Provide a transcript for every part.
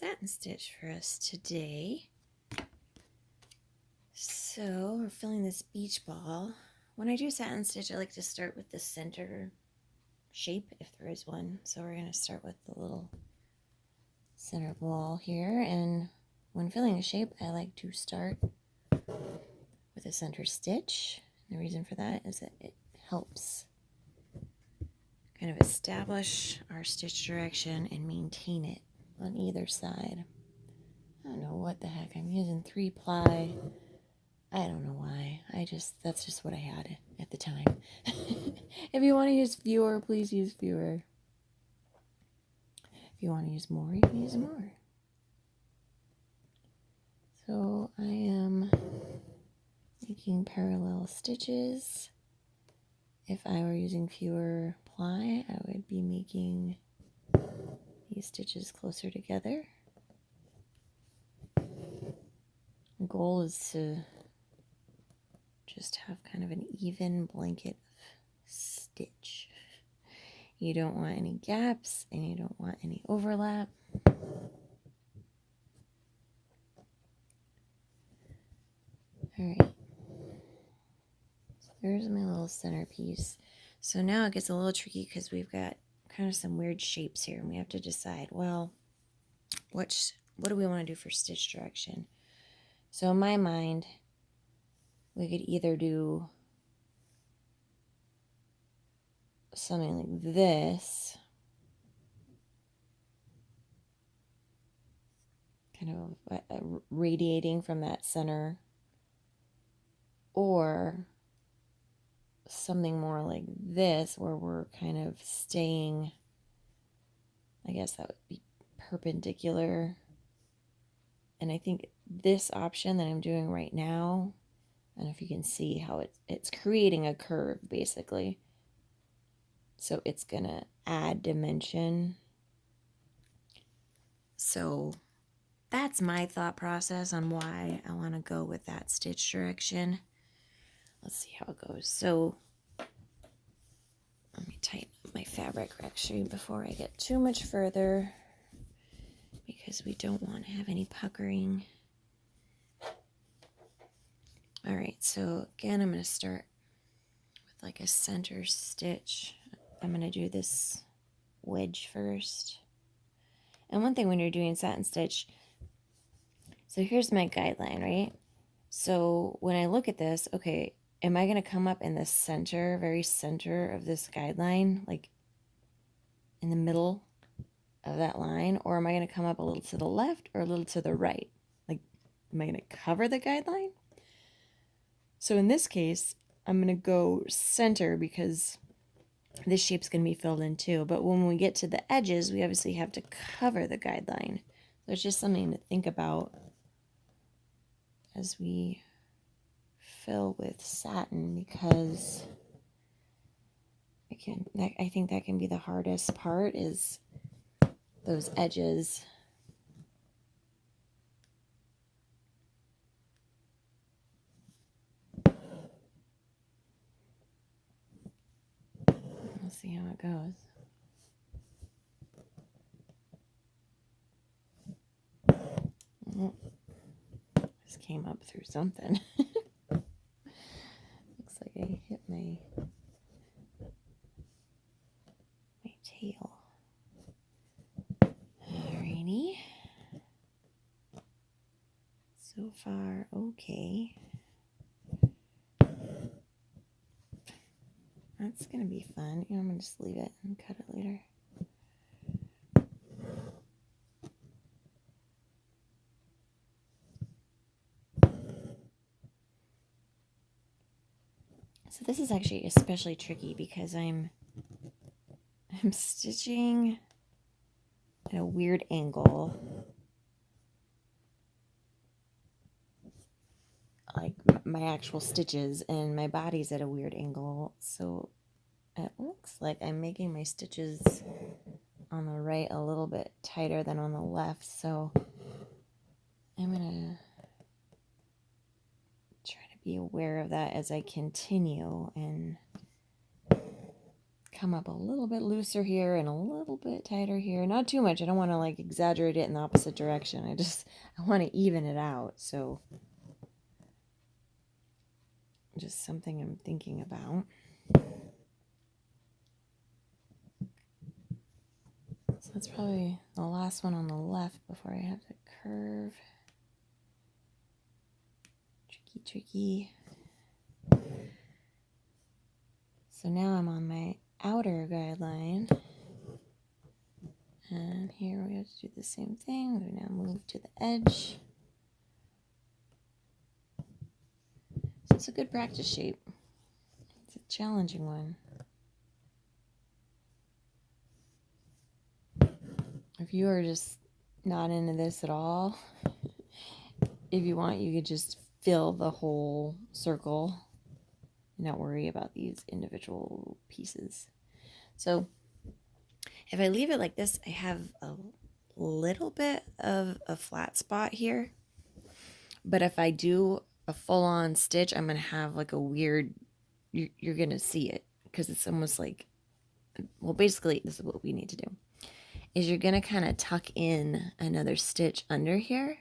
satin stitch for us today. So we're filling this beach ball. When I do satin stitch, I like to start with the center shape, if there is one. So we're going to start with the little center ball here. And when filling a shape, I like to start with a center stitch. And the reason for that is that it helps kind of establish our stitch direction and maintain it on either side. I don't know what the heck. I'm using 3-ply. I don't know why. That's just what I had at the time. If you want to use fewer, please use fewer. If you want to use more, you can use more. So I am making parallel stitches. If I were using fewer ply, I would be making these stitches closer together. The goal is to just have kind of an even blanket of stitch. You don't want any gaps and you don't want any overlap. Alright, so there's my little centerpiece. So now it gets a little tricky because we've got kind of some weird shapes here and we have to decide, well, what do we want to do for stitch direction? So in my mind, we could either do something like this, kind of radiating from that center, or something more like this where we're kind of staying, I guess that would be perpendicular. And I think this option that I'm doing right now, I don't know if you can see how it's creating a curve basically. So it's going to add dimension. So that's my thought process on why I want to go with that stitch direction. Let's see how it goes. So let me tighten up my fabric actually before I get too much further, because we don't want to have any puckering. All right, so again, I'm going to start with like a center stitch. I'm going to do this wedge first. And one thing when you're doing satin stitch, so here's my guideline, right? So when I look at this, okay, am I going to come up in the center, very center of this guideline, like in the middle of that line, or am I going to come up a little to the left or a little to the right? Like, am I going to cover the guideline? So in this case, I'm going to go center because this shape's going to be filled in too. But when we get to the edges, we obviously have to cover the guideline. So it's just something to think about as we fill with satin, because I think that can be the hardest part, is those edges. We'll see how it goes. This came up through something. Looks like I hit my tail. Alrighty. So far, okay. That's gonna be fun. I'm gonna just leave it and cut it later. So this is actually especially tricky because I'm stitching at a weird angle. Like my actual stitches, and my body's at a weird angle. So it looks like I'm making my stitches on the right a little bit tighter than on the left. So I'm gonna try to be aware of that as I continue and come up a little bit looser here and a little bit tighter here. Not too much. I don't want to like exaggerate it in the opposite direction. I want to even it out. So just something I'm thinking about. So that's probably the last one on the left before I have to curve. Tricky. So now I'm on my outer guideline. And here we have to do the same thing. We now move to the edge. So it's a good practice shape. It's a challenging one. If you are just not into this at all, if you want, you could just fill the whole circle and not worry about these individual pieces. So if I leave it like this, I have a little bit of a flat spot here. But if I do a full-on stitch, I'm going to have like a weird, you're going to see it because it's almost like, well, basically this is what we need to do, is you're going to kind of tuck in another stitch under here.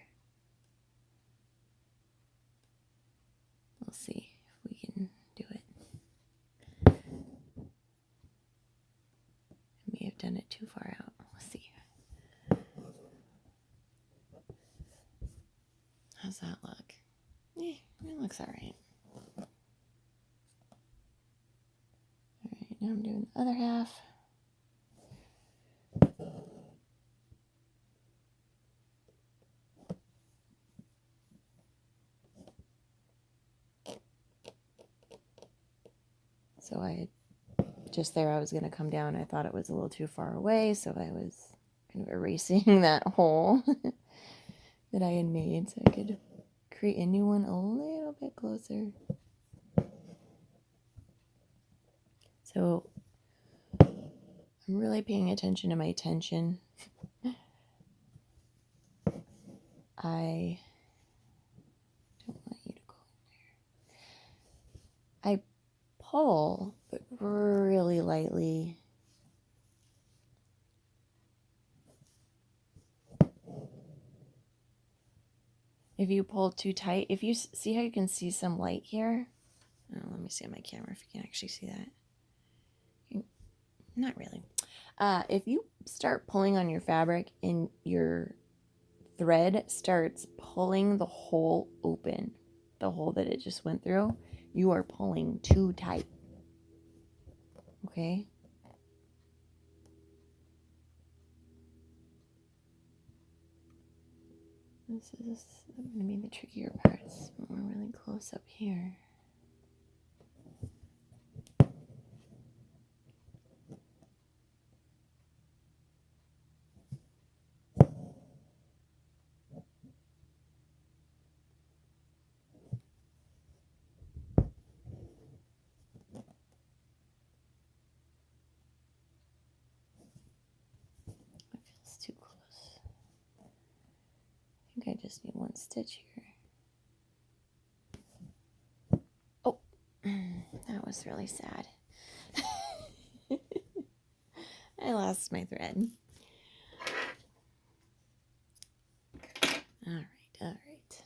We'll see if we can do it. I may have done it too far out. We'll see. How's that look? Yeah, it looks all right. All right, now I'm doing the other half. So I was going to come down. I thought it was a little too far away, so I was kind of erasing that hole that I had made so I could create a new one a little bit closer. So I'm really paying attention to my tension. I don't want you to go in there. I pull, but really lightly. If you pull too tight, if you see how you can see some light here. Oh, let me see on my camera if you can actually see that. Not really. If you start pulling on your fabric and your thread starts pulling the hole open, the hole that it just went through, you are pulling too tight. Okay? This is going to be the trickier parts. We're really close up here. It's too close. I think I just need one stitch here. Oh, that was really sad. I lost my thread. All right.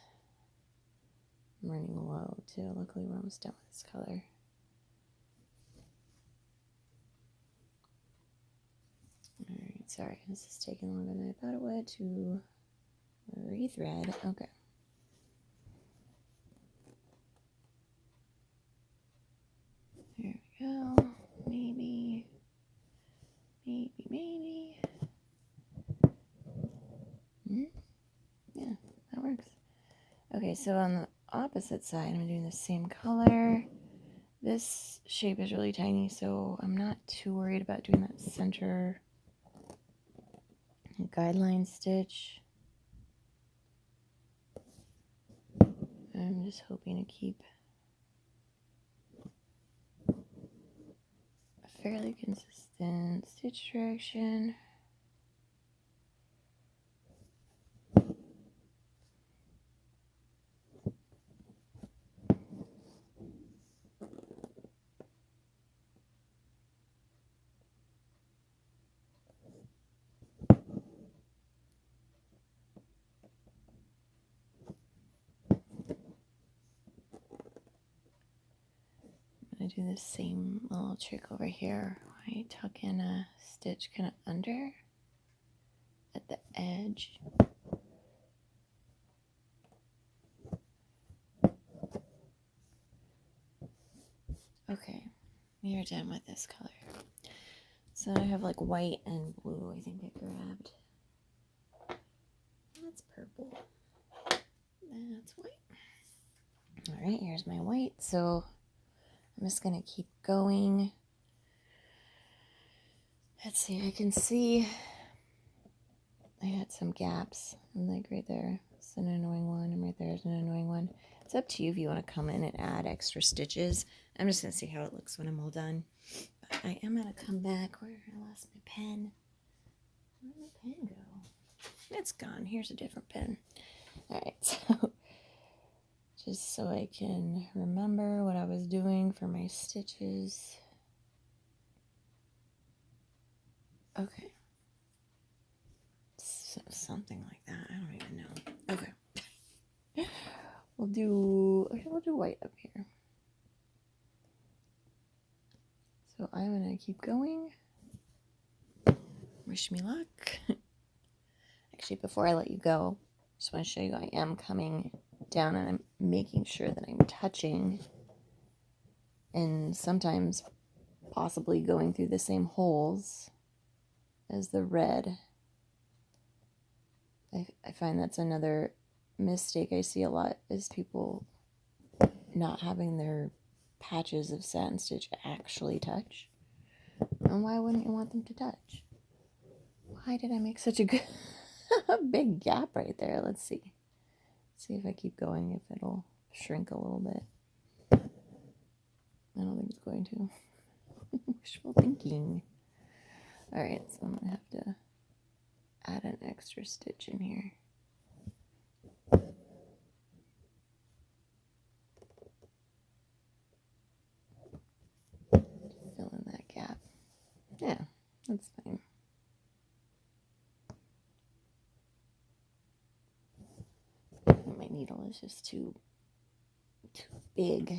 I'm running low too. Luckily, we're almost done with this color. All right, sorry, this is taking longer than I thought it would to rethread. Okay. There we go. Maybe. Yeah, that works. Okay, so on the opposite side, I'm doing the same color. This shape is really tiny, so I'm not too worried about doing that center guideline stitch. I'm just hoping to keep a fairly consistent stitch direction. gonna do the same little trick over here. I tuck in a stitch kind of under at the edge. Okay, we are done with this color. So I have like white and blue, I think I grabbed. That's purple. That's white. All right, here's my white. So I'm just going to keep going. Let's see, I can see I had some gaps. I'm like right there. It's an annoying one. And right there is an annoying one. It's up to you if you want to come in and add extra stitches. I'm just going to see how it looks when I'm all done. But I am going to come back. Where I lost my pen. Where did my pen go? It's gone. Here's a different pen. All right, so just so I can remember what I was doing for my stitches. Okay. So, something like that. I don't even know. Okay. We'll do white up here. So I'm going to keep going. Wish me luck. Actually, before I let you go, I just want to show you I am coming down and I'm making sure that I'm touching and sometimes possibly going through the same holes as the red. I find that's another mistake I see a lot is people not having their patches of satin stitch actually touch. And why wouldn't you want them to touch? Why did I make such a good a big gap right there? Let's see. See if I keep going, if it'll shrink a little bit. I don't think it's going to. Wishful thinking. Alright, so I'm going to have to add an extra stitch in here. Fill in that gap. Yeah, that's fine. My needle is just too big.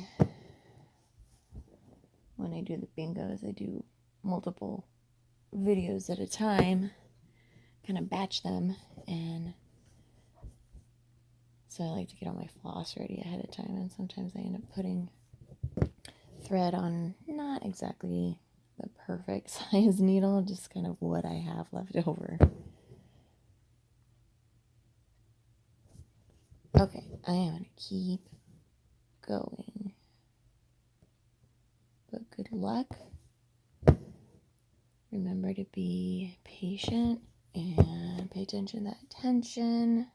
When I do the bingos, I do multiple videos at a time, kind of batch them, and so I like to get all my floss ready ahead of time, and sometimes I end up putting thread on not exactly the perfect size needle, just kind of what I have left over. Okay, I am going to keep going. But good luck. Remember to be patient and pay attention to that tension.